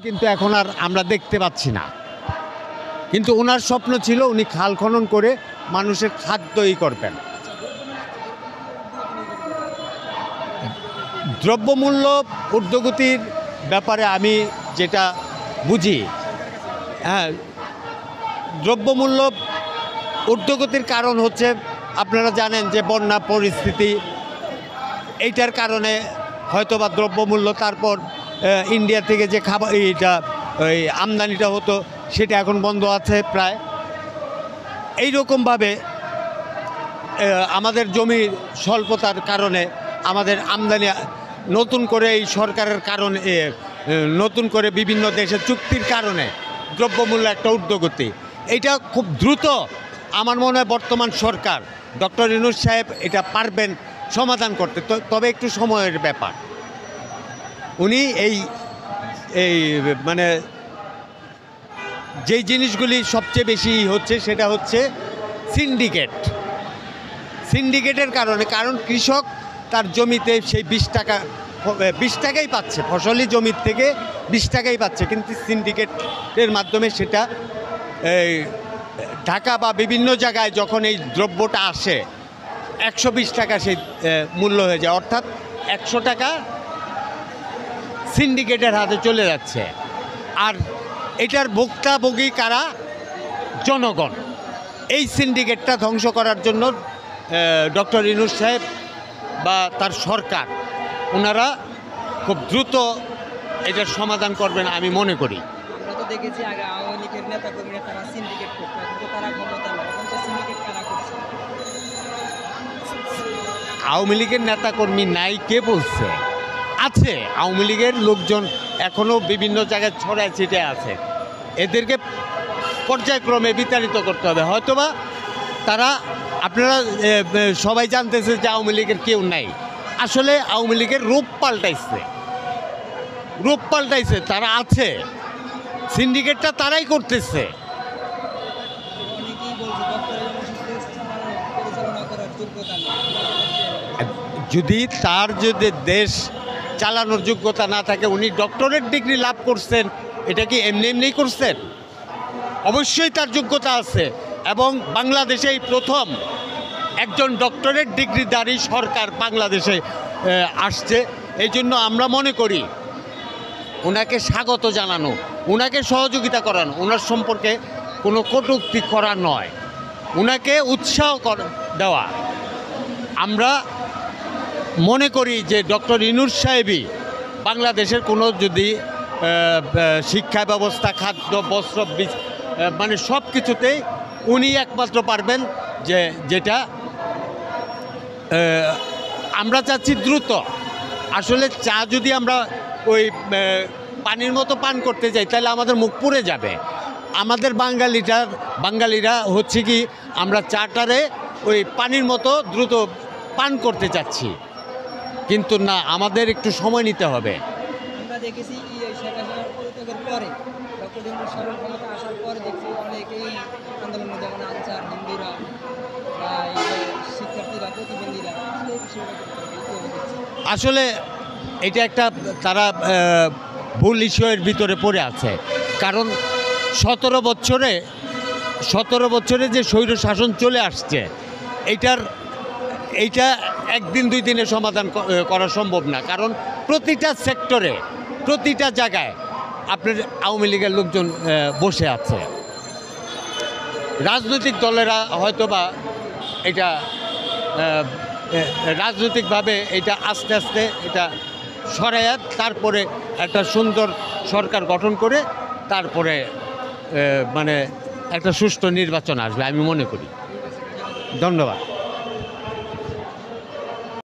কিন্তু এখন আর আমরা দেখতে পাচ্ছি না। কিন্তু ওনার স্বপ্ন ছিল উনি খাল খনন করে মানুষের খাদ্যই করবেন। দ্রব্যমূল্য ঊর্ধ্বগতির ব্যাপারে আমি যেটা বুঝি, হ্যাঁ, দ্রব্যমূল্য ঊর্ধ্বগতির কারণ হচ্ছে আপনারা জানেন যে বন্যা পরিস্থিতি, এইটার কারণে হয়তোবা দ্রব্যমূল্য, তারপর ইন্ডিয়া থেকে যে খাবার এইটা ওই আমদানিটা হতো সেটা এখন বন্ধ আছে প্রায়। এই রকমভাবে আমাদের জমির স্বল্পতার কারণে আমাদের আমদানি নতুন করে এই সরকারের কারণে নতুন করে বিভিন্ন দেশের চুক্তির কারণে দ্রব্যমূল্য একটা ঊর্ধ্বগতি। এটা খুব দ্রুত আমার মনে হয় বর্তমান সরকার ডক্টর ইউনূস সাহেব এটা পারবেন সমাধান করতে, তবে একটু সময়ের ব্যাপার। উনি এই মানে যেই জিনিসগুলি সবচেয়ে বেশি হচ্ছে সেটা হচ্ছে সিন্ডিকেটের কারণে। কারণ কৃষক তার জমিতে সেই 20 টাকাই পাচ্ছে, ফসলি জমির থেকে 20 টাকাই পাচ্ছে, কিন্তু সিন্ডিকেটের মাধ্যমে সেটা ঢাকা বা বিভিন্ন জায়গায় যখন এই দ্রব্যটা আসে 120 টাকা সেই মূল্য হয়ে যায়, অর্থাৎ 100 টাকা সিন্ডিকেটের হাতে চলে যাচ্ছে। আর এটার ভোক্তাভোগী কারা? জনগণ। এই সিন্ডিকেটটা ধ্বংস করার জন্য ডক্টর ইউনূস সাহেব বা তার সরকার ওনারা খুব দ্রুত এটার সমাধান করবেন আমি মনে করি। আমরা তো দেখেছি আগে আওয়ামী লীগের নেতা কর্মীরা তারা সিন্ডিকেট করতো, এখন তো তারা ক্ষমতা না, এখন তো সিন্ডিকেট কারা করছে? আওয়ামী লীগের নেতাকর্মী নাই কে বলছে? আছে, আওয়ামী লীগের লোকজন এখনও বিভিন্ন জায়গায় ছড়ায় ছিটে আছে। এদেরকে পর্যায়ক্রমে বিতাড়িত করতে হবে। হয়তোবা তারা, আপনারা সবাই জানতেছে যে আওয়ামী লীগের কেউ নাই, আসলে আওয়ামী লীগের রূপ পাল্টাইছে, তারা আছে, সিন্ডিকেটটা তারাই করতেছে। অনেকেই বলছে ডক্টর ইউনূস দেশ পরিচালনা করার যোগ্যতা নেই। যদি দেশ চালানোর যোগ্যতা না থাকে, উনি ডক্টরেট ডিগ্রি লাভ করছেন, এটা কি এমনি করছেন? অবশ্যই তার যোগ্যতা আছে, এবং বাংলাদেশে এই প্রথম একজন ডক্টরেট ডিগ্রিধারী সরকার বাংলাদেশে আসছে। এই জন্য আমরা মনে করি ওনাকে স্বাগত জানানো, ওনাকে সহযোগিতা করানো, ওনার সম্পর্কে কোনো কটূক্তি করা নয়, ওনাকে উৎসাহ দেওয়া। আমরা মনে করি যে ডক্টর ইউনূস সাহেবই বাংলাদেশের কোনো যদি শিক্ষা ব্যবস্থা, খাদ্য, বস্ত্র, মানে সব কিছুতেই উনি একমাত্র পারবেন, যেটা আমরা চাচ্ছি দ্রুত। আসলে চা যদি আমরা ওই পানির মতো পান করতে যাই তাহলে আমাদের মুখ পুড়ে যাবে। আমাদের বাঙালিরা হচ্ছে কি, আমরা চাটারে ওই পানির মতো দ্রুত পান করতে চাচ্ছি, কিন্তু না, আমাদের একটু সময় নিতে হবে। আমরা দেখেছি শেখ হাসিনার পদত্যাগের পরে ডক্টর ইউনূস সাহেবের ক্ষমতা আসার পরে দেখছি অনেকেই আন্দোলনে, যেমন আনসার, হিন্দুরা বা শিক্ষার্থীরা, প্রতিবন্ধীরা, এই বিষয়টা আসলে এটা একটা তারা ভুল ইস্যুয়ের ভিতরে পড়ে আছে। কারণ 17 বছরে যে স্বৈর শাসন চলে আসছে, এইটা একদিন 2 দিনে সমাধান করা সম্ভব না। কারণ প্রতিটা সেক্টরে, প্রতিটা জায়গায় আপনার আওয়ামী লীগের লোকজন বসে আছে। রাজনৈতিক দলেরা হয়তোবা এটা রাজনৈতিকভাবে এটা আস্তে আস্তে এটা সরাইয়া তারপরে একটা সুন্দর সরকার গঠন করে তারপরে মানে একটা সুষ্ঠু নির্বাচন আসবে আমি মনে করি। ধন্যবাদ।